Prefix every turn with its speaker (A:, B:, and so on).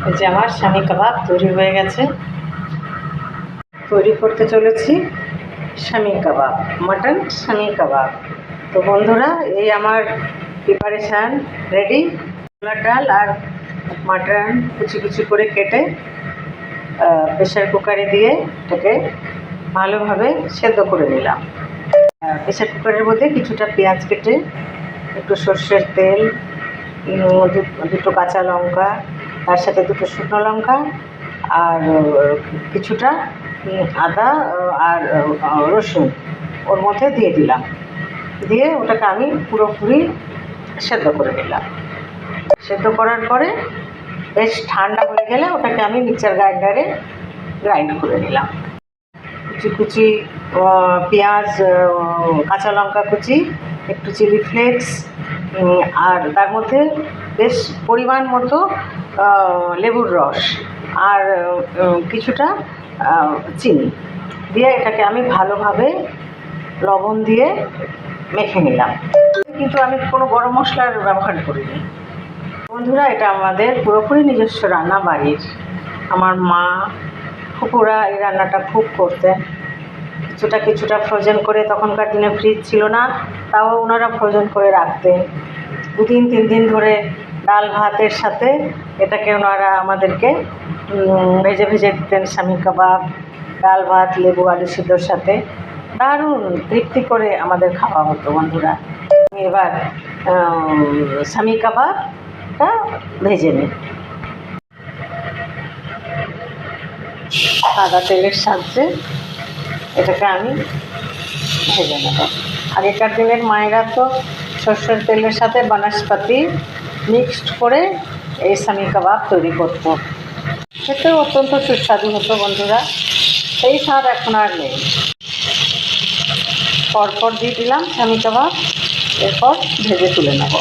A: এই যে আমার শামি কাবাব তৈরি হয়ে গেছে। তৈরি করতে চলেছি শামি কাবাব, মাটন শামি কাবাব। তো বন্ধুরা, এই আমার প্রিপারেশান রেডি। ছোলার ডাল আর মাটন কুচি কুচি করে কেটে প্রেশার কুকারে দিয়ে এটাকে ভালোভাবে সেদ্ধ করে নিলাম। প্রেশার কুকারের মধ্যে কিছুটা পেঁয়াজ কেটে, একটু সর্ষের তেল, দুটো কাঁচা লঙ্কা, তার সাথে দুটো শুকনো লঙ্কা আর কিছুটা আদা আর রসুন ওর মধ্যে দিয়ে দিলাম। দিয়ে ওটাকে আমি পুরোপুরি সেদ্ধ করে নিলাম। সেদ্ধ করার পরে বেশ ঠান্ডা হয়ে গেলে ওটাকে আমি মিক্সার গ্রাইন্ডারে গ্রাইন্ড করে নিলাম। কুচি কুচি পেঁয়াজ, কাঁচা লঙ্কা কুচি, একটু চিলি ফ্লেক্স, আর তার মধ্যে বেশ পরিমাণ মতো লেবুর রস আর কিছুটা চিনি দিয়ে এটাকে আমি ভালোভাবে লবণ দিয়ে মেখে নিলাম। কিন্তু আমি কোনো গরম মশলার ব্যবহার করিনি। বন্ধুরা, এটা আমাদের পুরোপুরি নিজস্ব রান্না বাড়ির। আমার মা ফুপুরা এই রান্নাটা খুব করতেন। কিছুটা ফ্রোজেন করে, তখনকার দিনে ফ্রিজ ছিল না, তাও ওনারা ফ্রোজেন করে রাখতেন। 2-3 দিন ধরে ডাল ভাতের সাথে এটাকে ওনারা আমাদেরকে ভেজে ভেজে দিতেন। শামি কাবাব, ডাল ভাত, লেবু আলু সিদ্ধর সাথে দারুণ তৃপ্তি করে আমাদের খাওয়া হতো। বন্ধুরা, আমি এবার শামি কাবাবটা ভেজে নিই। সাদা তেলের সাহায্যে এটাকে আমি ভেজে নেব। আগেকার দিনের মায়েরা তো সর্ষের তেলের সাথে বনস্পতি মিক্সড করে এই শামি কাবাব তৈরি করতো। খেতেও অত্যন্ত সুস্বাদু হতো। বন্ধুরা, সেই স্বাদ এখন আর নেই। পরপর দিয়ে দিলাম শামি কাবাব, এরপর ভেজে তুলে নেব।